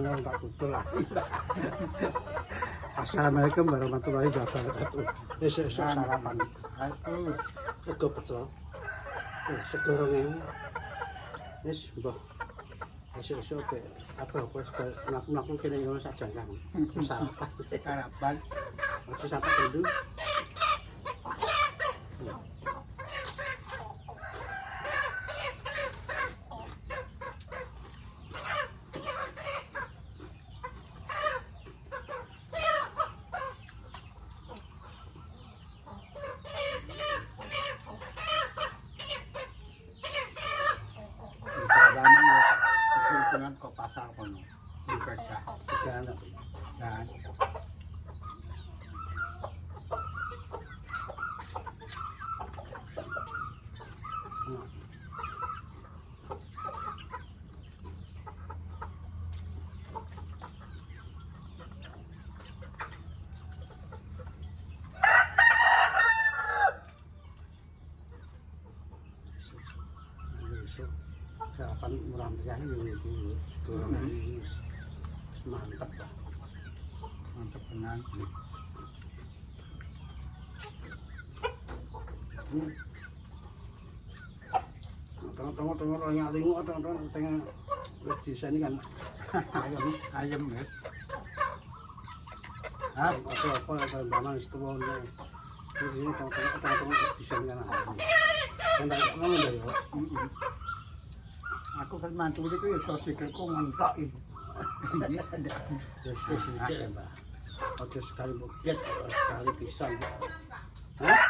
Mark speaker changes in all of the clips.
Speaker 1: Tak tutul lah. Assalamualaikum warahmatullahi wabarakatuh. Esok sarapan. Aku sego pecel. Sego 2000. Wis mbah. Esok apa nak kene ngono sak jangkang. Sarapan. Sarapan. Ojo sampai dulu. Dengan ke pasar kono. Dipecah. Jangan. Jangan. Sarapan murah meriah ini sekarang ini mantap lah, mantap benar. Tengok yang linguk, tengok di sini kan ayam ya. Ah, apa banan setahun ya. Di sini tengok di sini kan ayam. Kan tak mau dah ya. Aku kan mantu itu ya sikilku ngentok itu. Ya sedikit ya Mbak. Ojo sekali buket, sekali pisang. Hah?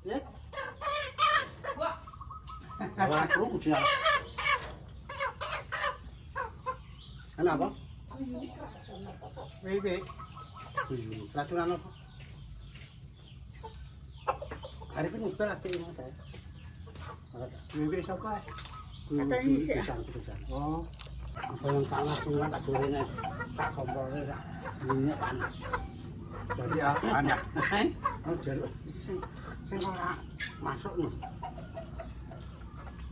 Speaker 1: Ya? Wah, aku udah. Kenapa? Bebe. Racunan apa? Hari ini ngupel apa ini ada? Bebe siapa? Pisang. Oh, apa yang panas semua tak gorengnya, tak kompornya, minyak panas. Jadi ya panas. Oh jadi, saya masuk nih.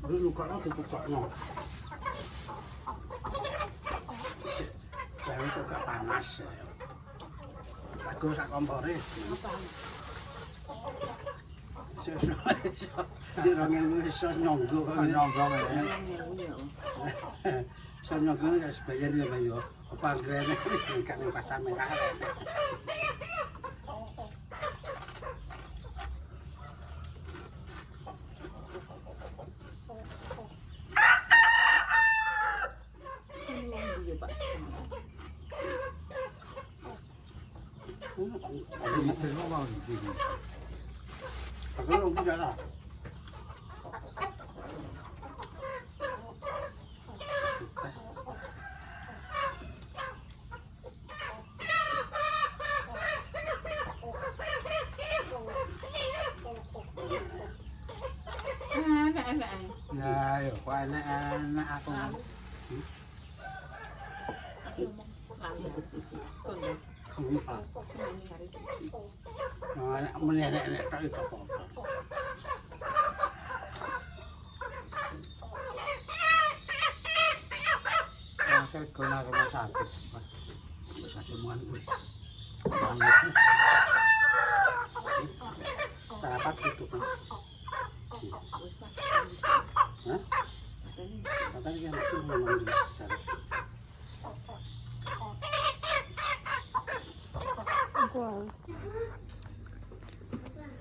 Speaker 1: Dulu kalau dibuka nih, yang itu gak panas. Aku tak kompornya. Di orang bisa nyonggo kan nyonggo ya. Bisa nyonggo ya sebagian dia bayo. Apa grene kan pasar merah. Aku tidak lah. Ya, yo, kok anak aku. Anak menenek tak itu apa. Saya kena rumah sakit. Bisa semuan gue. Sarapan itu kan. Hah? Katanya yang itu memang bicara.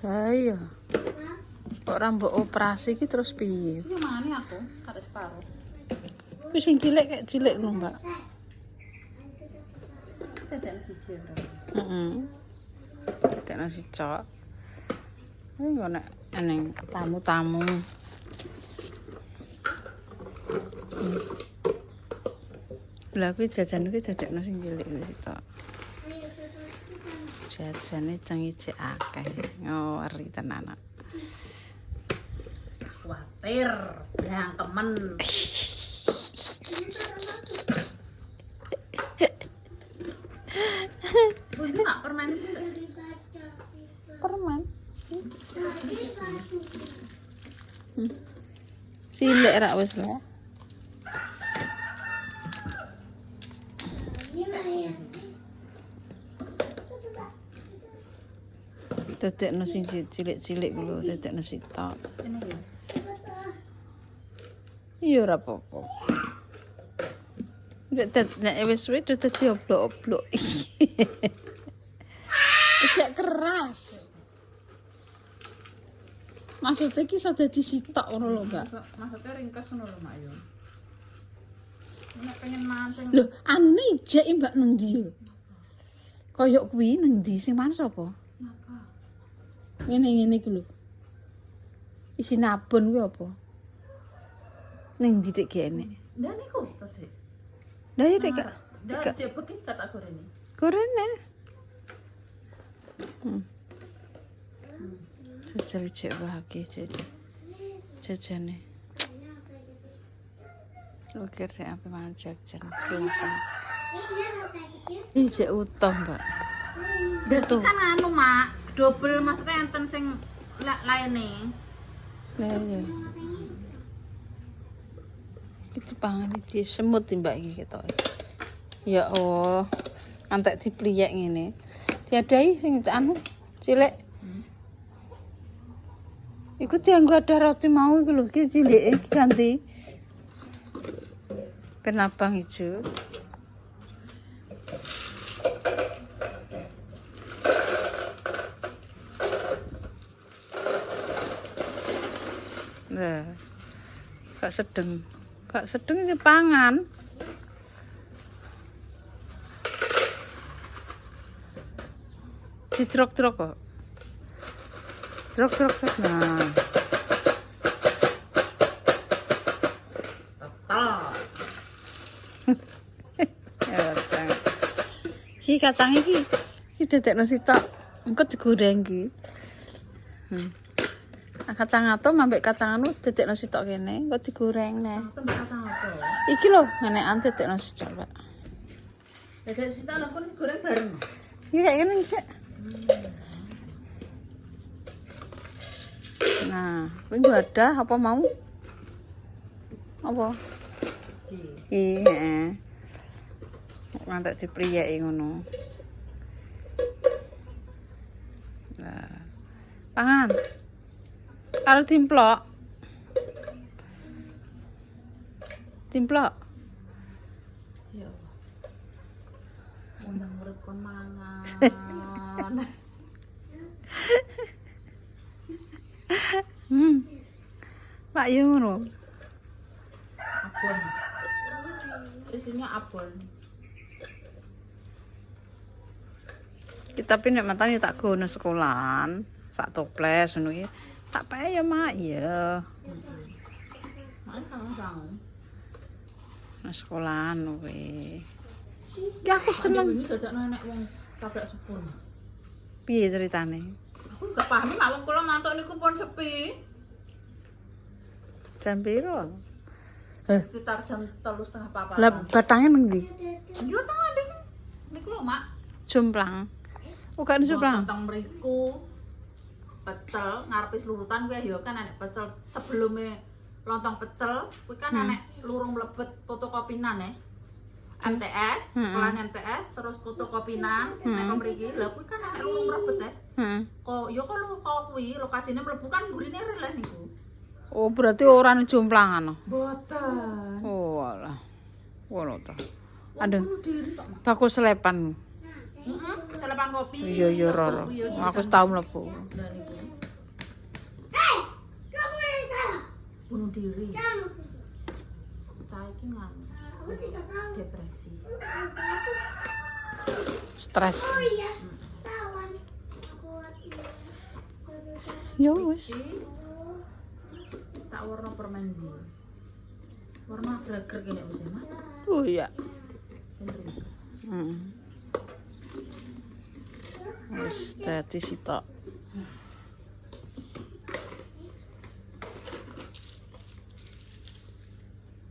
Speaker 2: Ayo. Orang mbok operasi ki terus piye?
Speaker 3: Iki mangane aku, kate separo.
Speaker 2: Wis sing cilik kayak cilik lho, Mbak.
Speaker 3: Tetek siji ora.
Speaker 2: Heeh. Tetek nasi cok. Ini kok nek eneng tamu-tamu. Lah kuwi jajan kuwi dadekno sing cilik wis tok. Jajane cengi cek akeh. Ngori tenan.
Speaker 3: Khawatir, yang temen. Bunyi nggak permen itu?
Speaker 2: Permen. Cilik rak wis lho. Dadekno sing cilik-cilik ku lho, dadekno sitok.
Speaker 3: Ini ya.
Speaker 2: Iya ora apa-apa. Nek wis suwe dadi oblok-oblok. Ijek keras. Maksudnya ki iso dadi sitok ngono lho, Mbak.
Speaker 3: Maksudnya ringkas ngono lho, Mak yo. Nek pengen mangan sing
Speaker 2: Lho, ane ijek Mbak nang ndi yo? Kaya kuwi nang ndi sing mangan sapa?
Speaker 3: apa?
Speaker 2: Ngene ku lho. Isi nabon kuwi apa? Ning ndi dek kene?
Speaker 3: Ndak niku tesih.
Speaker 2: Lah ya dek.
Speaker 3: Ndak jebek iki kata gorene.
Speaker 2: Gorene. Jajal cek wae jadi. Jajane. Oke deh apa mangan jajan. Silakan. Ijek utuh, Mbak.
Speaker 3: Dadi kan anu, Mak, double maksudnya enten sing laene.
Speaker 2: Lah ya. Itu pangan iki semut Mbak iki ketok. Ya Allah. Antek dipliyek ngene. Diadai sing anu cilik. Iku dianggo ada roti mau iku lho, iki cilike iki ganti. Penabang ijo. Nah. Gak sedeng. Gak sedeng iki pangan. Ditrok-trok kok. Trok. Nah. Iki kacang iki dadekno sitok. Engko digoreng iki. Kacang atom ambek kacang anu dadekno sitok kene, engko digoreng neh.
Speaker 3: Tembak kacang apa?
Speaker 2: Iki lho, ngenekan dadekno sitok, Pak.
Speaker 3: Dadek sita lho kon goreng bareng.
Speaker 2: Iya kayak gini sih. Nah, kuwi gua ada apa mau? Apa? Iya. Ngantek dipriyeki ngono. Nah. Pangan. Kalau timplok. Timplok.
Speaker 3: Ya Allah. Undang urip kon mangan.
Speaker 2: Pak yo ngono.
Speaker 3: Abon. Isinya abon.
Speaker 2: Kita pindah matanya tak gono sekolahan, sak toples ngono iki. Tak pae ya, Mak. Iya.
Speaker 3: Mangan.
Speaker 2: Nang sekolahan kuwi. Ya aku seneng.
Speaker 3: Ini dadakno nek wong tabrak sepur.
Speaker 2: Piye ceritane?
Speaker 3: Aku gak paham nek wong kula mantuk niku pun sepi.
Speaker 2: Jam piro?
Speaker 3: Sekitar jam 3:30
Speaker 2: Lah batange nang ndi?
Speaker 3: Yo tengah niku lho, Mak.
Speaker 2: Jomplang. Oh, gak jomplang.
Speaker 3: Tentang mriku pecel ngarepe selurutan kuwi ya kan enek pecel sebelumnya lontong pecel kuwi kan enek lurung mlebet fotokopinan MTS, sekolah MTS terus fotokopinan nek mriki lha kuwi kan enek lurung mlebet kok yo kok kuwi lokasine mlebu kan gurine releh niku.
Speaker 2: Oh, berarti ora ning jomplangan.
Speaker 3: Boten.
Speaker 2: Oh, alah. Ngono to.
Speaker 3: Aduh.
Speaker 2: Aduh. Baku selepan.
Speaker 3: Heeh, selepan kopi.
Speaker 2: Iya, Roro. Aku tau mlebu.
Speaker 3: Bunuh diri. Cah iki nganu. Depresi.
Speaker 2: Stres. Yo wis.
Speaker 3: Tak warna permen ndi. Warna greger kene wis, Mas.
Speaker 2: Oh iya.
Speaker 3: Ringkes.
Speaker 2: Wis dadi sitok.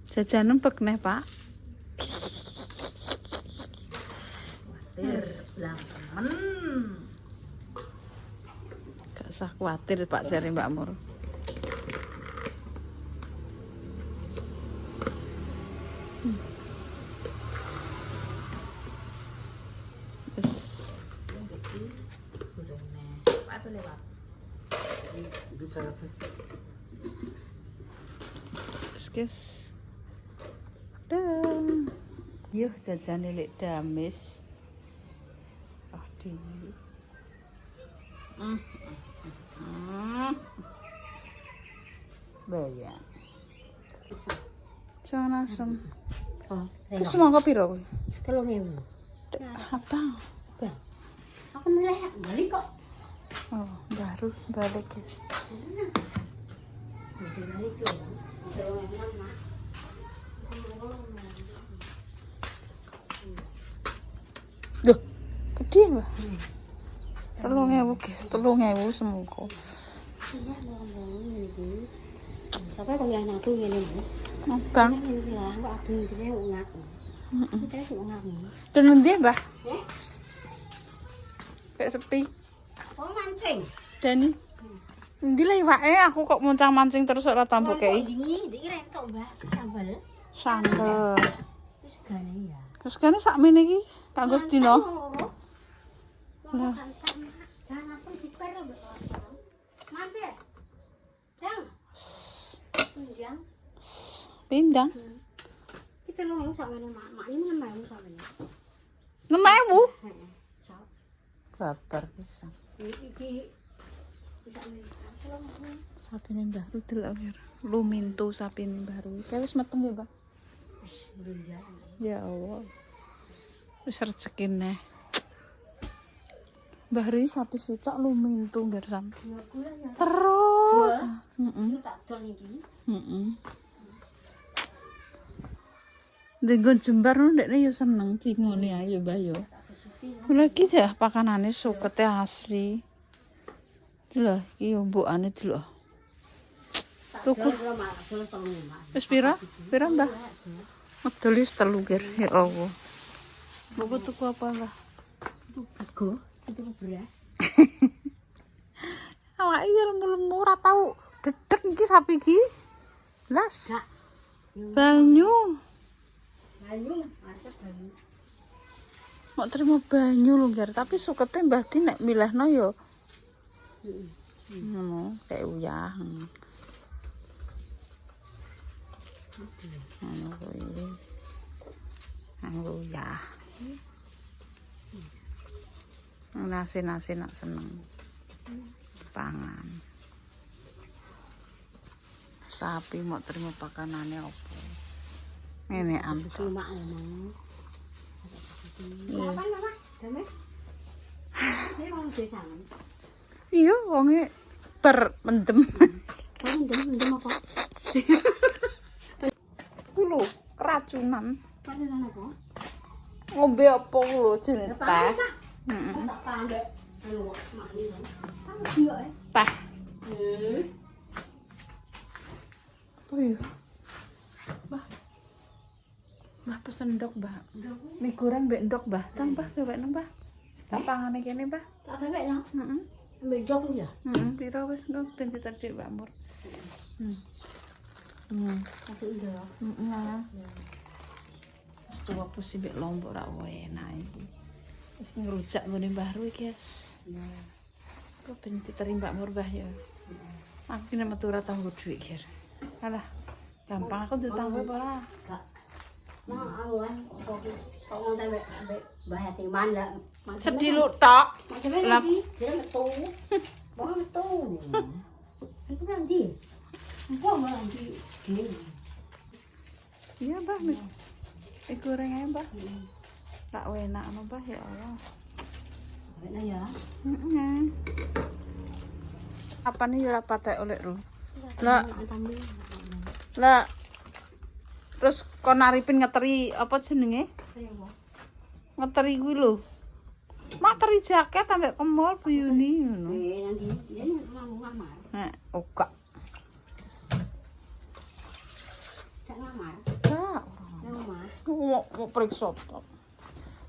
Speaker 2: Jajan empek neh, Pak.
Speaker 3: Bilang temen.
Speaker 2: Gak usah khawatir Pak Seri Mbak Mur. Wis.
Speaker 3: Iki goreng neh. Pak itu lewat.
Speaker 2: guys. Dah. Yuh jajan lek damis. Oh di. Bayar. Jangan asem.
Speaker 1: Oh,
Speaker 2: Terus mau kopi piro kuwi?
Speaker 1: 3.000.
Speaker 2: Apa?
Speaker 1: Aku mulai balik kok.
Speaker 2: Oh, baru balik guys.
Speaker 1: Balik loh.
Speaker 2: Duh, gede mbak. 3.000 guys, 3.000 semangka.
Speaker 1: Iya, ngomong ini. Sampai pemilihan aku ngene lho.
Speaker 2: Bang,
Speaker 1: Ini bilang kok aku intine ngaku. Kita kok ngaku.
Speaker 2: dan nanti mbak? Kayak sepi.
Speaker 1: Oh, mancing.
Speaker 2: Dani, nanti lah iwake aku kok muncang mancing terus ora tampo kei.
Speaker 1: Iki rentok, Mbak. Sambal.
Speaker 2: Sambel.
Speaker 1: Wis gane ya.
Speaker 2: Terus kan sakmene iki kanggo sedina.
Speaker 1: Lah, jangan langsung diper, Mbak. Mampir. Dang. Pindang.
Speaker 2: Pindang.
Speaker 1: Kita lu sak meneh mak ini mau sak meneh.
Speaker 2: 6.000.
Speaker 1: Heeh. Sak.
Speaker 2: Babar pisan.
Speaker 1: Iki sak meneh.
Speaker 2: Sapine baru delok ya. Lumintu sapine baru. Kayak wis meteng ya, Mbak.
Speaker 1: Wis berjalan.
Speaker 2: Ya Allah. Wis rezekine. Mbah Ri sapi sicak lumintu ngersam.
Speaker 1: Ya kula ya.
Speaker 2: Terus.
Speaker 1: Iki tak dol iki.
Speaker 2: Denggon jembar nu ndekne yo seneng ki ngene ae yo Mbah yo. Lagi jah pakanane sukete asli. Delok iki yo mbokane delok. Tuku. Wis pira? Pira, Mbah? Medal wis 3 ger. Ya Allah. Buku tuku apa, Mbah?
Speaker 1: Bego, itu beras.
Speaker 2: Awake iki lemu-lemu ora tau dedek iki sapi iki. Las.
Speaker 1: Gak.
Speaker 2: Banyu.
Speaker 1: Banyu, arep banyu.
Speaker 2: Mau terima banyu lho, Ger, tapi sukete Mbah Di nek milihno yo ngono, kayak uyah. Ngono kuwi. Anggo uyah. Nasi-nasi nak seneng. Pangan. Sapi mau terima pakanane opo? Ngene ambil.
Speaker 1: Cuma ngomong. Apa Mama? Dames. Dia mau desan.
Speaker 2: Iya, wonge per mendem.
Speaker 1: Mendem apa?
Speaker 2: Ku lho, keracunan.
Speaker 1: Keracunan apa?
Speaker 2: Ngombe apa ku lho jenenge teh.
Speaker 1: Heeh. Tak pandek. Anu, mak iki. Kamu dia
Speaker 2: Teh. Oh iya. Mbah. Mbah pesen ndok, Mbah. Mie goreng mbek ndok, Mbah. Tang, Mbah, gawekno, Mbah. Tak pangane kene, Mbah.
Speaker 1: Tak gawe no.
Speaker 2: Heeh.
Speaker 1: Ambil jok ya.
Speaker 2: Pira wis engko ben diterdik Mbak Mur.
Speaker 1: Kasih ndok.
Speaker 2: Nah. Wis tuwa pusi mbek lombok ra enak iki. Wis ngerujak ngene Mbah Ru iki, guys.
Speaker 1: Ya.
Speaker 2: Kok ben diterima Mbak Mur, Mbah ya. Aku nek metu ora tanggo dhuwit, Ger. Alah, gampang aku ditanggo apa lah.
Speaker 1: Gak. Mau aku kok ngonten mbek Mbah Yati mandak.
Speaker 2: Sedih lu tok.
Speaker 1: Macam
Speaker 2: Lap.
Speaker 1: lagi, dia metu. Mau metu. Itu nanti. Engko malah di gini.
Speaker 2: Iya, Mbah. Mie goreng ae, Mbah. Rak enak no, Mbah ya Allah.
Speaker 1: Enak ya.
Speaker 2: Apa nih ora patek oleh Ru? Lah. Terus kon aripin ngeteri apa jenenge? Ngeteri kuwi lho. Materi jaket ambek kemol Bu Yuni ngono.
Speaker 1: Nanti dia mau ngamar.
Speaker 2: Nek oga.
Speaker 1: Tak ngamar.
Speaker 2: Enggak.
Speaker 1: Ngamar.
Speaker 2: Mau periksa tok.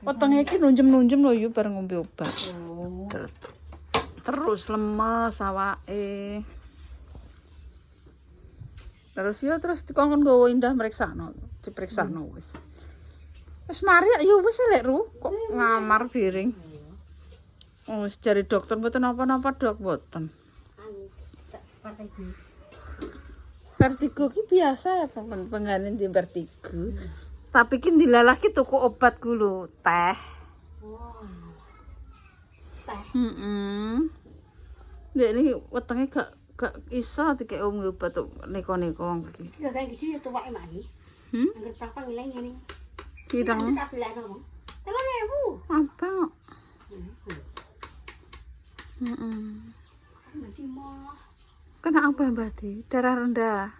Speaker 2: Wetenge iki nunjem-nunjem lho yu bareng ngombe obat.
Speaker 1: Oh.
Speaker 2: Terus lemes awake. Terus ya terus dikongkon gowo Indah meriksakno, diperiksakno wis. Wis mari ya wis lek Ru, kok ngamar biring. Oh, wis jare dokter mboten napa-napa, Dok, mboten.
Speaker 1: Anu, tak pakai iki.
Speaker 2: Vertigo ki biasa ya penganin di vertigo. Tapi ki dilalaki tuku obat ku lho, teh.
Speaker 1: Oh. Teh.
Speaker 2: Dek ini wetenge gak iso dikek obat neko-neko wong iki.
Speaker 1: Lho kayak gitu ya tuwake mani. Angger papa ngilang ngene.
Speaker 2: Pirang?
Speaker 1: Tak belakno, Bang. 3.000.
Speaker 2: Apa?
Speaker 1: Nanti mau
Speaker 2: Kena apa Mbak Di? Darah rendah.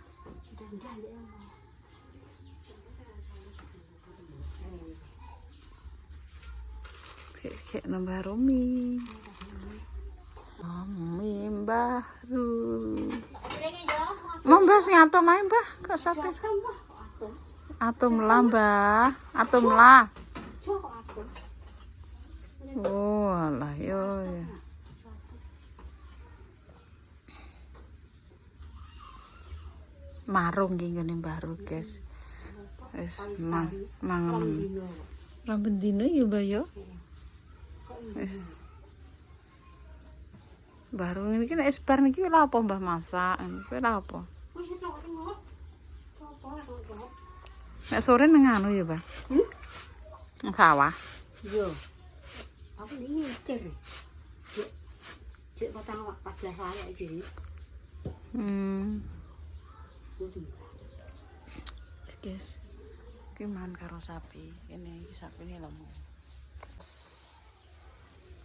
Speaker 2: Kayak nambah Romi. Romi Mbah Ru. Mau Mbah sing atom ae Mbah, kok sate. Atom lah Mbah, atom lah. Oh, alah yo ya. Marung ki ngene Mbah Ru, guys. Wis mangan. Rambut dino ya Mbah yo. Wis. Baru ini kan esbar niki lha apa Mbah masak? Kuwi lha apa? Nek sore nang anu ya, Bang. Nang sawah.
Speaker 1: Iya. Aku ini ngecer. Cek potong 14 hari iki.
Speaker 2: Guys. Ki mangan karo sapi. Kene iki sapine lemu.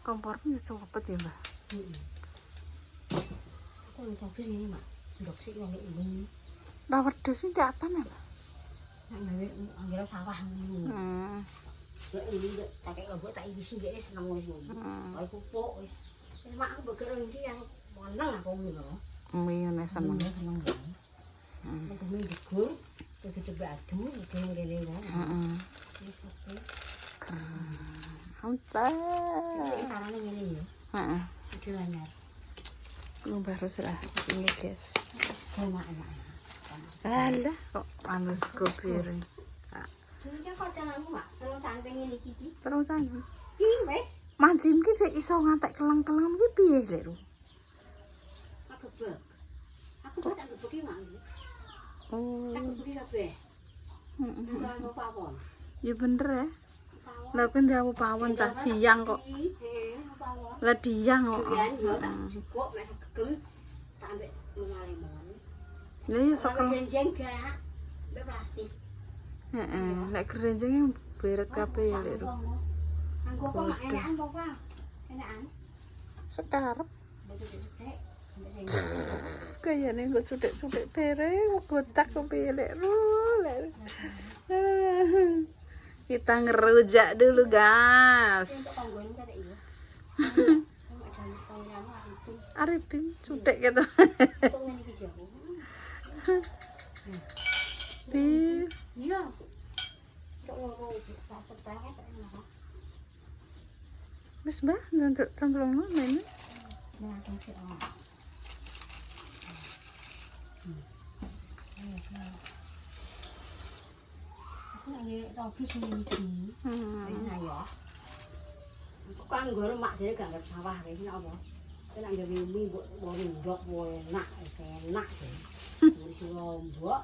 Speaker 2: Kompornya cepet ya, Mbak.
Speaker 1: Aku ncoba ini, Mak. Ndok sik ngene ini.
Speaker 2: Lah wedhus iki ndak apa Mbak?
Speaker 1: Nek gawe anggere sawah ngono. Ya ini tak kayak lombok tak isi dia seneng wis ngono. Aku pupuk wis. Wis mak aku beger iki yang meneng aku ngono.
Speaker 2: Miyone seneng.
Speaker 1: Seneng ya. Nek kene jegur terus coba adu ngene ya. Wis oke.
Speaker 2: Hantar.
Speaker 1: Iki carane ngene ya.
Speaker 2: Heeh.
Speaker 1: Iki anyar.
Speaker 2: Lu baru salah ini guys.
Speaker 1: Sama anak.
Speaker 2: Alah kok anu sego piring.
Speaker 1: Iki kok janganmu mak, terus sampe ngene iki.
Speaker 2: Terus ana.
Speaker 1: Iki wis
Speaker 2: Mancim ki sik iso ngantek keleng-keleng ki piye lek Ru?
Speaker 1: aku gebek. Aku tak gebek iki mak.
Speaker 2: Oh.
Speaker 1: Tak gebek kabeh. Anu pawon.
Speaker 2: Ya bener ya. Lah kan diawu pawon cah diang kok.
Speaker 1: Pawon.
Speaker 2: Lah diang kok.
Speaker 1: Kemudian yo tak cukup mek segem tak ambek lemon.
Speaker 2: Lah ya sok
Speaker 1: Kalau jenjeng gak, mbak plastik.
Speaker 2: heeh, nek kerenjenge beret kabeh ya lek Ru.
Speaker 1: Anggo kok mak enakan apa? Enakan.
Speaker 2: Sekarep
Speaker 1: Betul-betul.
Speaker 2: kayane kok sudik-sudik bere gotak kok piye lek Ru. Kita ngerujak dulu guys.
Speaker 1: Panggon kata iya.
Speaker 2: Arifin sudik gitu.
Speaker 1: Kok ngene iki jauh.
Speaker 2: Bi
Speaker 1: Iya. Kok ngono tak setengah tak enak.
Speaker 2: wis Mbah nonton templongno mene.
Speaker 1: Nah, tak enak. Aku nang topi sing iki. Enak ya. Kok kan nggon mak dhewe gak ngerti sawah iki apa. Nek nang mimi mbok ndok enak, enak. Wis lombok,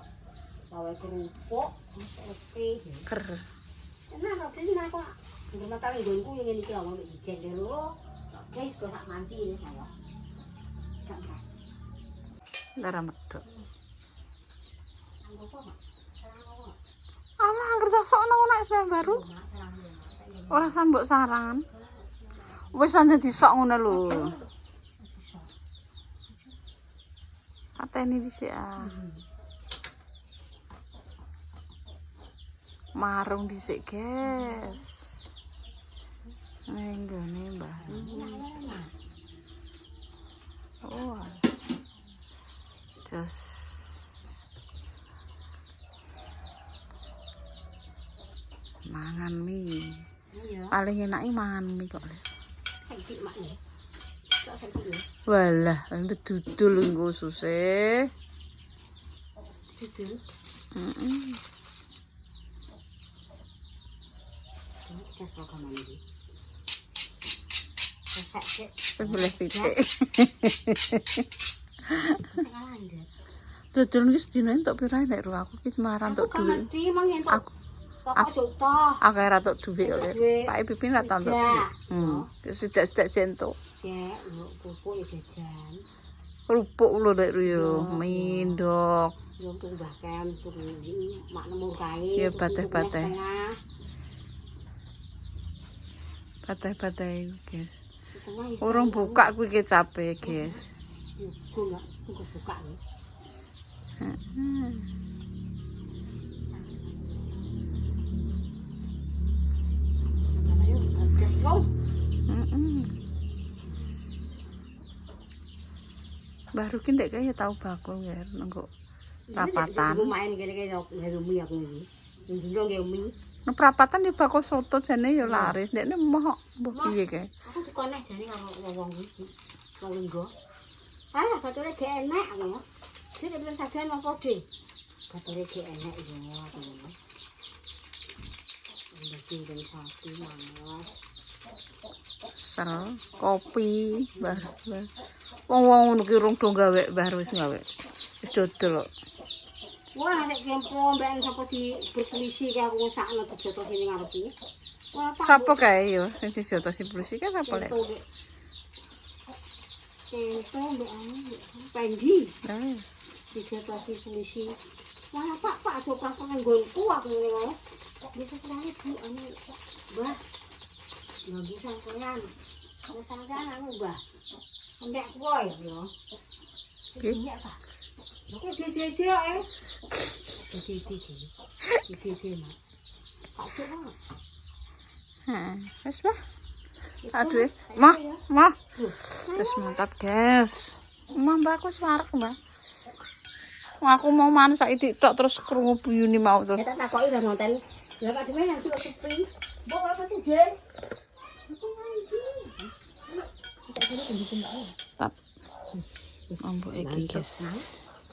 Speaker 1: sawe kerupuk, oke.
Speaker 2: Ker.
Speaker 1: Enak kok iki nek kok nggon mata nggonku ngene iki awak ijen lho. Guys, kok sak manci ini saya. Sekarang.
Speaker 2: Darah medok.
Speaker 1: Anggo apa, Mak?
Speaker 2: Alah angger sokno ngono wis baru. Ora sambok sarangan. Wis ande disok ngono lho. Atene dhisik ah. Marung dhisik, guys. Ning gone Mbah. Oh. Just mangan mie.
Speaker 1: Iya.
Speaker 2: Paling enak mangan mie kok.
Speaker 1: Saiki mak ya. Kok saiki ya?
Speaker 2: Walah, bedudul engko susah.
Speaker 1: Dudul.
Speaker 2: Heeh.
Speaker 1: Ini kita kok mandi. Sak sik.
Speaker 2: Boleh pitik.
Speaker 1: Sekarang deh.
Speaker 2: Dodol iki sedina entuk pira nek ro aku ki marang entuk dhuwit.
Speaker 4: Mesti mang yen tok.
Speaker 2: Aku
Speaker 4: Pokok suta.
Speaker 2: akeh ra entuk dhuwit oleh.
Speaker 4: Dhuwit.
Speaker 2: Pak Pipin ra tau entuk dhuwit. Sithik-sithik jentuk.
Speaker 4: Ya, pupuk ya jajan.
Speaker 2: Kerupuk lho nek ro yo, mindok.
Speaker 4: Yo tuh bahkan tuh mak nemu kae.
Speaker 2: Ya pateh-pateh. Pateh-pateh guys. Urung buka kuwi kecape, guys.
Speaker 4: Ku enggak buka nih.
Speaker 2: Baru ki ndek kaya tau bakul ya nengko prapatan.
Speaker 4: Main kene-kene ngerumi aku iki. Ndino nggih umi.
Speaker 2: Nang prapatan ya bakul soto jane ya laris. Ndekne moh mbuh piye kae.
Speaker 4: Aku dikoneh jane karo wong iki. Wong linggo. Ah, bature gak enak aku ya. Dia bilang sajian apa deh? Bature gak enak ya aku. Mesti dari sapi malas.
Speaker 2: Sel, kopi, bar. Wong-wong ngono ki rung do gawe, bar wis gawe. Wis dodol kok.
Speaker 4: Wah, nek kempo mbek sapa di berpolisi ki aku ngesakno dijotos sini ngarep iki. Wah,
Speaker 2: Sapa kae yo sing dijotosi polisi kan sapa lek?
Speaker 4: Kempo mbek anu Pendi
Speaker 2: Nah,
Speaker 4: dijotosi polisi. Wah, Pak, aja prakan nggonku aku ngene wae. Bisa sekali Bu anu, Mbah. Nggak bisa sampean. Kalau sampean anu, Mbah. Mbak kowe yo. Iya, Pak. Oke, jeje ae. Jeje, Mak. Pak coba.
Speaker 2: wis bah. Aduh, mah. Wis mantap, guys. Mbak aku wis warek, Mbak. Aku mau masak iki tok terus krungu buyune mau terus.
Speaker 4: Ya tak takoki udah ngonten. Lah Pak Demen nang sepi. Mbok apa tuh, Jen? Aku ngaji.
Speaker 2: Tap. Ambo iki, guys.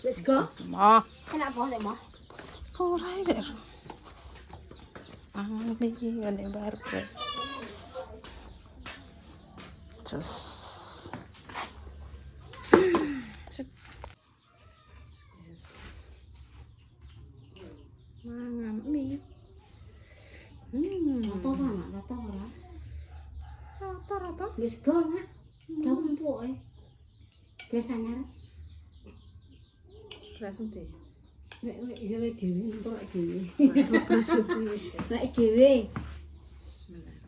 Speaker 4: Wis go.
Speaker 2: Mah,
Speaker 4: Enak apa nek, Mah?
Speaker 2: ora dek. Pangan iki ngene baru. Terus
Speaker 4: Mangan mie. Rata ora, Mak? Rata ora?
Speaker 2: rata-rata
Speaker 4: Wis go, Mak. Daun empuk biasanya.
Speaker 2: langsung deh.
Speaker 4: Nek dhewe dhewe empuk dhewe.
Speaker 2: Langsung deh.
Speaker 4: Nek dhewe
Speaker 2: Bismillah.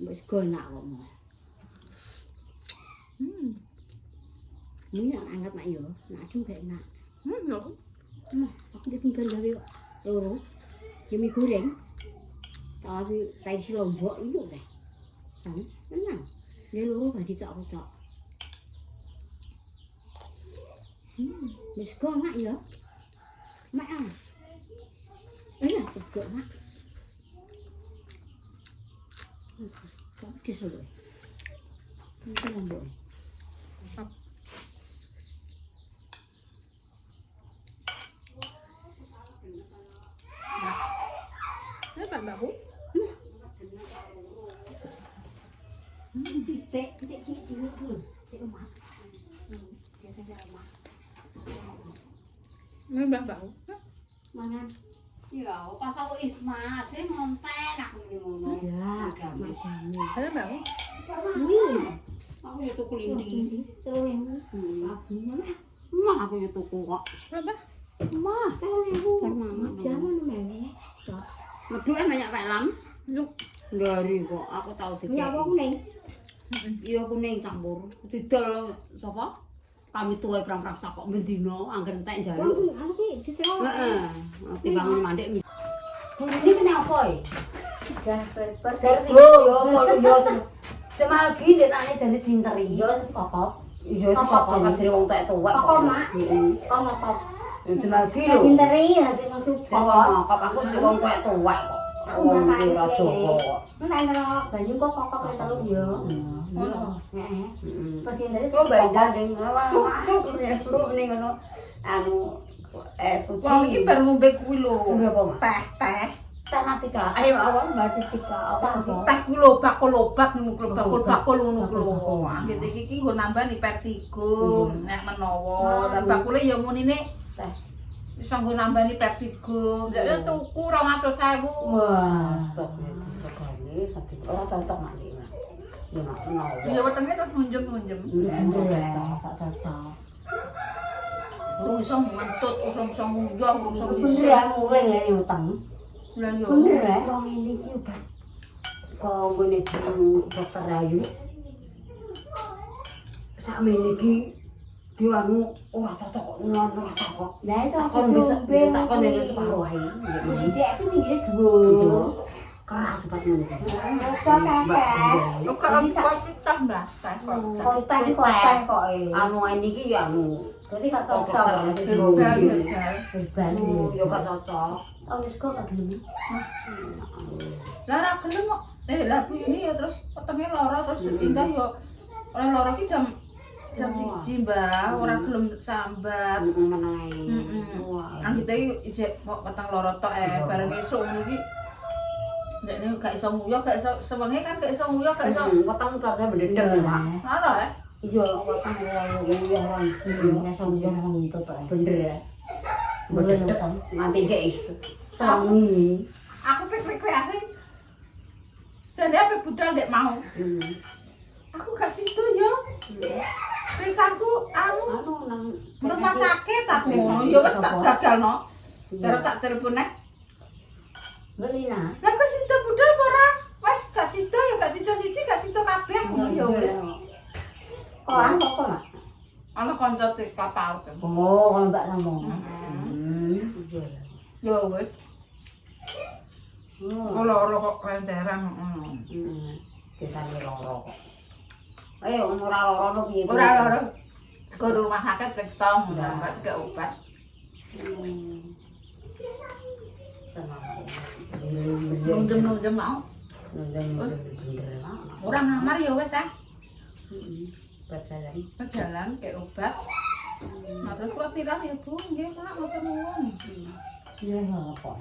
Speaker 4: wis go enak kok, Mak. Ini anget Mak yo. Nek adem gak enak.
Speaker 2: Lho.
Speaker 4: Aku dia tinggal dari loro. Ya mie goreng. Tapi taisi lombok itu deh. Kan, enak. Dia loro bagi cok-cok. Wis go Mak ya. Mak ah. Enak go Mak. Kok disuruh. Ini lombok.
Speaker 2: Apa Mbakku?
Speaker 4: Titik ini dulu. Titik rumah. Biasanya rumah.
Speaker 2: Ini Mbakku.
Speaker 4: Mangan.
Speaker 3: Ya, pas aku Isma, jadi ngonten aku ini ngono.
Speaker 4: Ya, gak macam-macam.
Speaker 2: Ada Mbakku?
Speaker 4: Wih.
Speaker 3: Aku ya tuku lindi.
Speaker 4: Terus yang abunya mah.
Speaker 3: Mah aku ya tuku kok.
Speaker 2: Berapa?
Speaker 4: Mah, kalau
Speaker 3: Kan mama.
Speaker 4: jangan mana.
Speaker 3: Medhuke banyak pelang.
Speaker 2: Yuk.
Speaker 3: Dari kok aku tahu dikek.
Speaker 4: Ya apa kuning?
Speaker 3: Iya kuning campur. Didol sapa? Kami tuwe perang-perang sak kok bendino angger entek njaluk.
Speaker 4: Anu ki ditelok.
Speaker 3: Heeh. Timbangan mandek.
Speaker 4: Ini kena apa ya?
Speaker 3: Padahal yo ngono yo Cemal ki ndekane jane dinteri.
Speaker 4: Yo kokop.
Speaker 3: Iya itu kok kan jare wong tek tuwek.
Speaker 4: Kokop Mak.
Speaker 3: Heeh.
Speaker 4: Kokop.
Speaker 3: Cemal ki lho.
Speaker 4: Dinteri hati maksud
Speaker 3: Kok aku jare wong tek tuwek kok. Wong ora jowo kok.
Speaker 4: Nek ana banyu kok kokop telu yo.
Speaker 3: Iya.
Speaker 4: Heeh.
Speaker 3: Heeh.
Speaker 4: Pas dinteri
Speaker 3: Kok bandar ning fluk ning ngono anu puji.
Speaker 2: Wong iki bar ngombe kuwi lho.
Speaker 3: Ngombe apa, Mak?
Speaker 2: Teh.
Speaker 3: Teh Matika. Ayo awak mbak Tika apa apa?
Speaker 2: Teh ku lho bakul-bakul ngono lho, bakul ngono lho. Anggit iki nggo nambah nih vertigo nek menawa. Lah bakule ya munine teh.
Speaker 3: Bisa nggo nambani Vertigo. Jadi tuku 200.000.
Speaker 1: Wah, stok ini satu. Oh, cocok mak iki. Ya mak menawa.
Speaker 3: Iya wetenge terus munjem-munjem.
Speaker 1: Cocok.
Speaker 3: Usung ngentut, usung nguyah, usung
Speaker 1: Bener ya mulai ngene utang.
Speaker 3: Lah yo.
Speaker 1: Bener ya. Wong ini iki obat. Kok ngene iki dokter Ayu. Sakmene iki diwanu ora cocok ngono cocok. Lah itu aku bisa tak kon dhewe separuh wae. Jadi aku tinggi dhuwur. Keras obat ngono. Cocok kakek.
Speaker 3: Kok ditah Mbak?
Speaker 1: Kok kok anu ini iki ya anu. Jadi gak cocok. Beban yo gak cocok. Oh wis kok gak gelem.
Speaker 3: Lah ra gelem kok. Lah ini ya terus wetenge lara terus pindah yo. Oleh lara ki jam 1 Mbak, ora gelem sambat.
Speaker 1: Meneng.
Speaker 3: Anggite ijek kok petang lara tok bareng esuk ngono iki. Ndekne gak iso nguyah, gak iso sewengi kan gak iso nguyah, gak iso.
Speaker 1: Weteng carane bendedeg ya, Mak.
Speaker 3: Ngono ya.
Speaker 1: Iya, weteng nguyah langsung. Iso nguyah ngono tok. Bener ya. Bendedeg nganti dek sewengi.
Speaker 3: Aku rekreasi. Jadi apa budal dek mau. Aku gak situ yo. Pisanku anu
Speaker 1: nang
Speaker 3: rumah sakit aku ngono ya wis tak gagalno. Karo tak telepon nek.
Speaker 1: Belina.
Speaker 3: Lah kok situ budal apa ora? Wis gak situ ya gak situ siji gak situ kabeh ngono ya wis.
Speaker 1: Kok anu kok, Mak?
Speaker 3: Ana kanca TK PAUD.
Speaker 1: Oh, kalau Mbak ngomong.
Speaker 3: Ya wis. Ora kok renteran ngono.
Speaker 1: Kesane loro kok. Ayo ora loro no piye?
Speaker 3: Ora loro. Ke rumah sakit periksa mbak ke obat. Nunjem mau. Ora ngamar ya wis ah. Berjalan ke obat. Nah terus kula tiran ya Bu, nggih Pak, matur nuwun.
Speaker 1: Iya apa?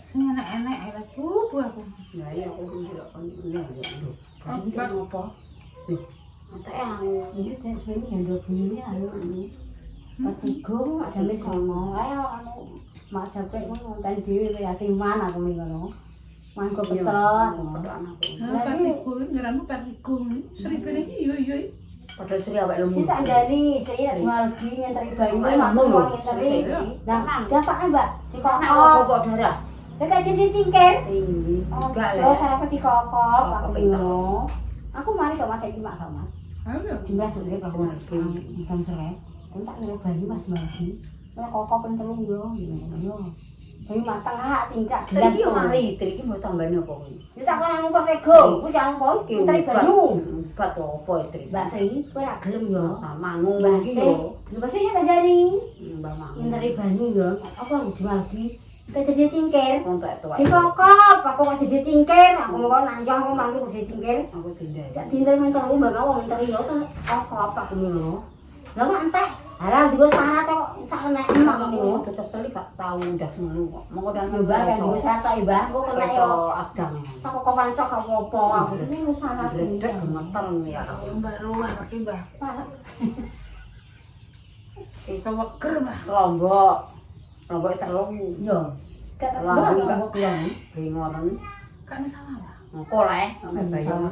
Speaker 3: Sing enek-enek ae Bu, aku.
Speaker 1: Ya iya aku bisa kon ini lho. Obat apa? Entek anu, iki sing ndok bunyi anu. Vertigo ada mes ngono. Ayo anu mak sampe ngono nonton dhewe ya timan aku ngono. Mangko pecel aku.
Speaker 3: Vertigo ngeranmu Vertigo. Seripene iki yo yo.
Speaker 1: Padahal Sri awake lemu.
Speaker 4: Kita andani, Sri jual gi nyentri bayi mampu nyentri. Nah, dapake Mbak, dikokop.
Speaker 1: Kok darah?
Speaker 4: Lah gak jadi cingkir.
Speaker 1: Tinggi.
Speaker 4: Enggak lah. Saya dikokop, aku ngono. Aku mari kok Mas iki mak gak Mas.
Speaker 3: Ayo.
Speaker 4: Jumlah sore bahwa jam sore. Entak ngene bayi Mas lagi. Lah kokop ping 3 yo. Yo. Bayi matang hak singkat gelas.
Speaker 1: Iki yo mari, iki mbok tambani apa kuwi?
Speaker 4: Ya tak kono Vertigo, ku jangan apa iki nyentri banyu.
Speaker 1: Obat apa itu?
Speaker 4: Mbak Tri, kowe ra gelem yo.
Speaker 1: Sama ngono iki yo.
Speaker 4: Lha pasnya tak jadi.
Speaker 1: Mbak Mang.
Speaker 4: Nyentri banyu yo. Aku harus jual gi. Kayak jadi cingkir.
Speaker 1: Kontak tua.
Speaker 4: Dikokop, aku mau jadi cingkir. Aku mau nanjang, aku mantu jadi cingkir.
Speaker 1: Aku tindak.
Speaker 4: Gak tindak mental lu, mbak mau mental yo kan kokop aku dulu. Lah kok entek. Alah juga syarat kok sak enek emak
Speaker 1: Aku
Speaker 4: ngono.
Speaker 1: udah kesel gak tahu udah semelu kok. Mau udah
Speaker 4: Coba kan juga syarat ya, Mbak. Aku kena yo.
Speaker 1: Iso agam.
Speaker 4: Aku kok kancok gak apa-apa. Aku ini syarat.
Speaker 1: Gredeg gemeter ya.
Speaker 3: Mbak Ruwan iki Mbak. Iso weger Mbak.
Speaker 1: Lombok. Lombok telu.
Speaker 4: Yo. Kata
Speaker 1: Lalu
Speaker 4: mbak
Speaker 1: gak pulang. Bingoren.
Speaker 3: Kan salah Mbak.
Speaker 1: Koleh sampe bayang.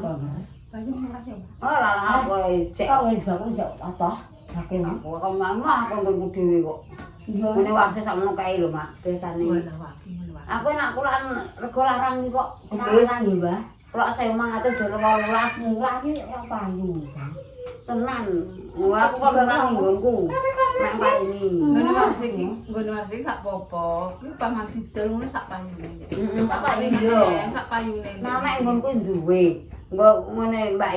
Speaker 3: Banyak murah ya Mbak.
Speaker 1: Oh lah kowe cek.
Speaker 4: Kok ngene bangun sak atah. Sakit mak.
Speaker 1: Aku kan mang aku nggonku dhewe kok.
Speaker 4: Yo.
Speaker 1: Ngene warse sakmono kae lho, Mak. Biasane.
Speaker 3: Wala waki wala.
Speaker 1: Aku nek kulan rego larang iki kok.
Speaker 4: Wis nang Mbak.
Speaker 1: Kalau saya mangatur dulu 18
Speaker 4: Murah iki ora payu.
Speaker 1: tenan. Wah, aku kan nang nggonku. Nek parini.
Speaker 3: Ngono wae iki, ngono wae iki gak apa-apa. Iki paman didol ngono sak payune.
Speaker 1: Heeh, sak
Speaker 3: payune.
Speaker 1: payune.
Speaker 3: Sak payune.
Speaker 1: Nah, mek nggonku duwe. Engko ngene Mbak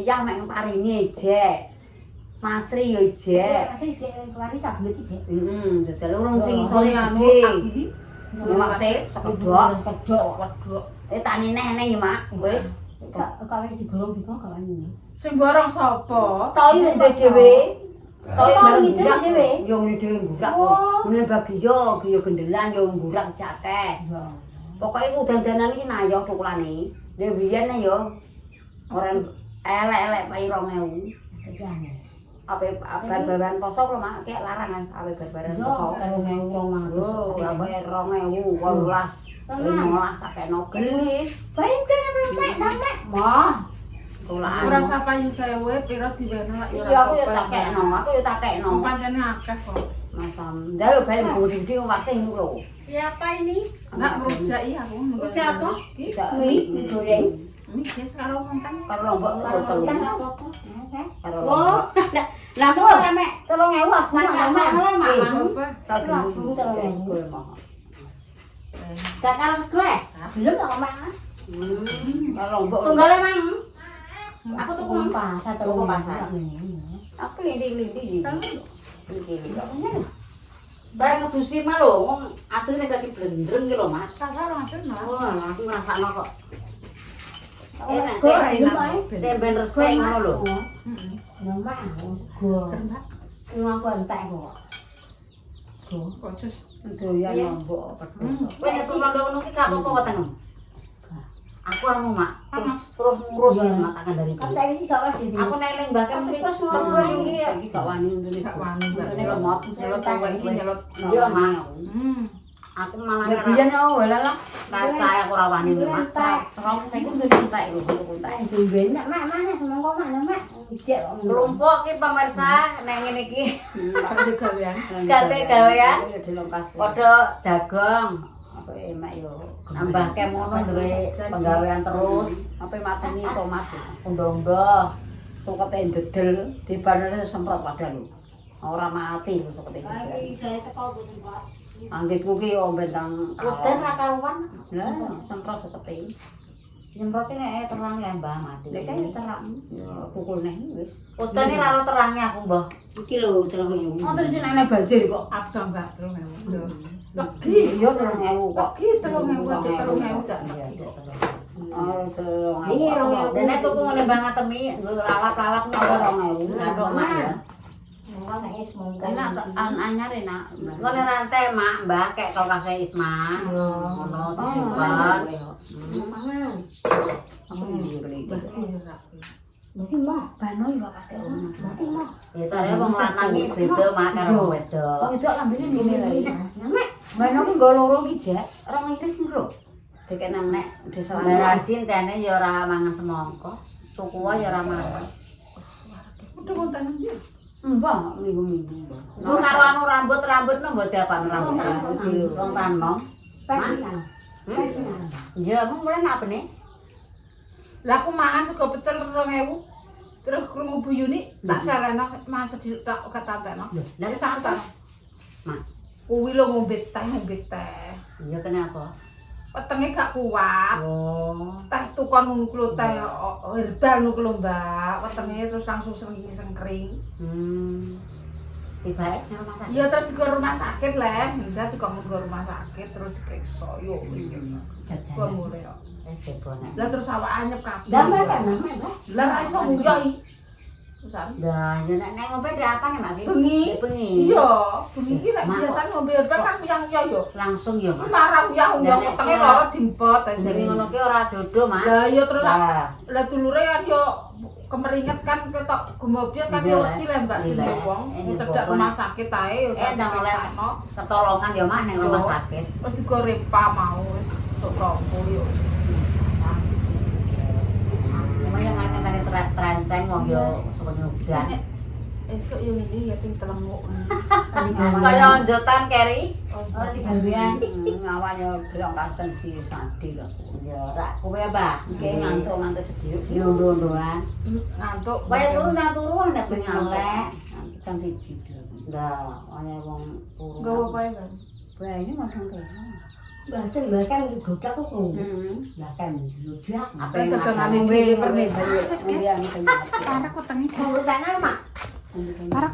Speaker 1: Yah mek parini jek. Masri yo jek.
Speaker 4: Masih jek kemarin sabulet iki jek.
Speaker 1: Heeh, jajal urung sing
Speaker 3: Iso
Speaker 1: isore
Speaker 3: anu
Speaker 1: gede.
Speaker 3: agi.
Speaker 1: Masih sekedok.
Speaker 4: Kedok.
Speaker 3: Wedok.
Speaker 1: Tani neh ya, Mak. Wis.
Speaker 4: Kalau digorong juga kalau ini.
Speaker 3: Sing borong sapa?
Speaker 1: Toy ndek dhewe. Toy
Speaker 4: Oh,
Speaker 1: bareng
Speaker 4: ngidul
Speaker 1: gurak
Speaker 4: dhewe?
Speaker 1: Yo ngene dhewe gurak.
Speaker 4: Oh.
Speaker 1: Ngene bagiyo gendelan yo gurak jateh. Pokoke ku dandanan iki nayoh tukulane. Lha biyen yo ora elek-elek pai 2000.
Speaker 4: Tapi aneh.
Speaker 5: bar-baran poso kok mak kek larang ape bar-baran poso. Oh, ape 2018. 15 tak kena gelis.
Speaker 4: Baik kan mek tamek. Mah.
Speaker 5: Kulaan.
Speaker 2: Ora sapayu sewe pira diwene lak ya
Speaker 5: Iya aku ya tak kekno,
Speaker 2: Pancene akeh kok.
Speaker 5: Masam. Ndak ben budi wasih ngono lho.
Speaker 4: Siapa ini?
Speaker 2: Enggak merujaki aku.
Speaker 4: Rujak apa?
Speaker 5: Tidak
Speaker 4: Mie goreng.
Speaker 2: Mie guys karo konten.
Speaker 5: karo lombok karo telu. Karo
Speaker 4: Oh, lah kok ora mek 3.000 aku
Speaker 5: Tak
Speaker 4: tak
Speaker 5: kasar.
Speaker 4: lama mak.
Speaker 2: Apa?
Speaker 5: telu.
Speaker 4: Gak karo sego eh?
Speaker 5: Belum kok mak. Karo lombok.
Speaker 4: Tunggale mang. Aku tuku mang.
Speaker 5: pasar
Speaker 4: Tuku pasar.
Speaker 5: Aku lindi-lindi iki.
Speaker 4: Bareng ngedusi mah lho, wong atune dadi blendreng ki lho, Mak.
Speaker 2: Kasar langsung no.
Speaker 4: Oh, aku ngrasakno kok.
Speaker 5: Enak,
Speaker 4: Enak, tembe resik ngono lho.
Speaker 5: Aku entek kok.
Speaker 2: Kok terus
Speaker 5: Doyan lombok pedes.
Speaker 4: Kowe nek rondo ngono ki gak apa-apa weteng. Aku anu, Mak.
Speaker 5: Terus ngurus
Speaker 4: Mak tak kandhani. Aku nek ning Mbah Kem mriki terus iki
Speaker 5: iki gak wani ngene.
Speaker 2: gak wani
Speaker 5: Ngene
Speaker 2: Mbak.
Speaker 5: lemot
Speaker 2: Nyelot cewek iki nyelot.
Speaker 5: Iya, Mak.
Speaker 4: aku malah
Speaker 5: Nek biyen oh lha
Speaker 4: kayak aku ora wani lho, Mak.
Speaker 5: Terus saiki kudu entek lho, kudu entek.
Speaker 4: Kelompok ki pemirsa nek ngene iki
Speaker 2: Kate gawean.
Speaker 4: Kate gawean.
Speaker 5: Ya dilongkas.
Speaker 4: padha jagong.
Speaker 5: Apa emak yo.
Speaker 4: Nambah kem ngono duwe penggawean terus.
Speaker 5: Apa mateni tomat.
Speaker 4: Undo-undo.
Speaker 5: Sokete ndedel dibanene semprot padahal lho. Ora mati lho sokete ndedel. Anggitku ki yo bentang
Speaker 4: Udan ra karuan.
Speaker 5: Lah semprot sokete.
Speaker 4: Nyemprote nek terang lembah mati.
Speaker 5: Nek kaya terang yo pukul neh wis.
Speaker 4: Udane ra ono terangnya aku, Mbah.
Speaker 5: Oh terus nek banjir kok.
Speaker 2: Abang Mbak 3.000. Lho.
Speaker 5: Iya 3.000 kok.
Speaker 2: Ki 3.000 gak lagi.
Speaker 5: Oh 3.000.
Speaker 4: Dene tuku ngene banget temi nggo lalap-lalap nih.
Speaker 5: 2.000.
Speaker 4: Ngaduk mak ya.
Speaker 5: Enak anyar enak.
Speaker 4: Ngene rantai mak, Mbah kek kulkase Isma. Ngono disimpen.
Speaker 5: Aku beli.
Speaker 2: Berarti
Speaker 5: Bano yo kate ono.
Speaker 4: Ya tare wong lanang iki beda mak karo wong wedok.
Speaker 5: Oh itu lambene ngene lho. Nek bano ki nggo loro ki jek, orang Inggris ki lho. Dikek nang nek desa
Speaker 4: Mbah Rajin tene ya ora mangan semangka. Tuku wae ya ora mangan.
Speaker 2: udah konten dia.
Speaker 5: Mbah minggu-minggu.
Speaker 4: Lu karo anu rambut-rambut no mbok diapaan rambut. Wong tanom. Ya, mung mulai apa nih?
Speaker 2: Lah aku mangan sego pecel 2.000. Terus krungu buyuni tak sarana mas sedhik tak katantekno.
Speaker 4: Lah
Speaker 2: Santan.
Speaker 4: Mak.
Speaker 2: Kuwi lho ngombe teh.
Speaker 4: Iya kenapa?
Speaker 2: Wetenge gak kuat.
Speaker 4: Oh.
Speaker 2: Teh tukon ngono kuwi lho teh herbal ngono kuwi lho, Mbak. Wetenge terus langsung sengkring.
Speaker 4: Tiba-tiba nang rumah sakit.
Speaker 2: Iya terus ke rumah sakit lah. Enggak juga mau ke rumah sakit terus dikekso yo wis. Gua mulai kok.
Speaker 4: Jebone.
Speaker 2: Lah terus awak anyep kabeh.
Speaker 5: Damai kan, damai.
Speaker 2: Lah ra iso nguyoi. Terusan.
Speaker 4: Lah, ya nek ngombe ndek apa nih, Mak?
Speaker 2: Bengi.
Speaker 4: Bengi.
Speaker 2: Iya, bengi iki nek
Speaker 4: Mak,
Speaker 2: biasane ngombe herbal kan uyang-uyang yo.
Speaker 4: Langsung ya, Mak.
Speaker 2: Marah uyang-uyang
Speaker 4: Nek
Speaker 2: wetenge
Speaker 4: ora-
Speaker 2: loro dimpot aja.
Speaker 4: Jenenge ngono ki ora jodoh, Mak.
Speaker 2: Lah iya terus
Speaker 4: Lah,
Speaker 2: lah dulure kan yo kemeringet kan ketok gumobyo kan
Speaker 4: Iya,
Speaker 2: yo wedi lah Mbak
Speaker 4: iya.
Speaker 2: jenenge wong.
Speaker 4: Ini
Speaker 2: Cedak
Speaker 4: pokoknya-
Speaker 2: rumah sakit ae yo.
Speaker 4: ndang oleh ketolongan ya, Mak, ning rumah sakit.
Speaker 2: Terus digorepa mau wis tok rompo yo.
Speaker 4: Lumayan ngene tadi terancang wong yo sepenuh udan.
Speaker 2: Esok yo ngene ya ping telenguk.
Speaker 4: Kaya onjotan keri.
Speaker 5: Ora digawean ngawan yo belok kasten si Sandi lho.
Speaker 4: Ya ora kowe, Mbah.
Speaker 5: Iki ngantuk sedih.
Speaker 4: Yo ndondoan.
Speaker 2: Ngantuk.
Speaker 4: Kaya turu nek pengen melek.
Speaker 5: Jam 1.
Speaker 4: Lah, ana wong turu.
Speaker 2: Gawa bae kan.
Speaker 5: Bae masang kene.
Speaker 4: Apa
Speaker 2: yang dagangan ini permisi.
Speaker 5: Wis,
Speaker 2: Parah kok tengi.
Speaker 5: Parah.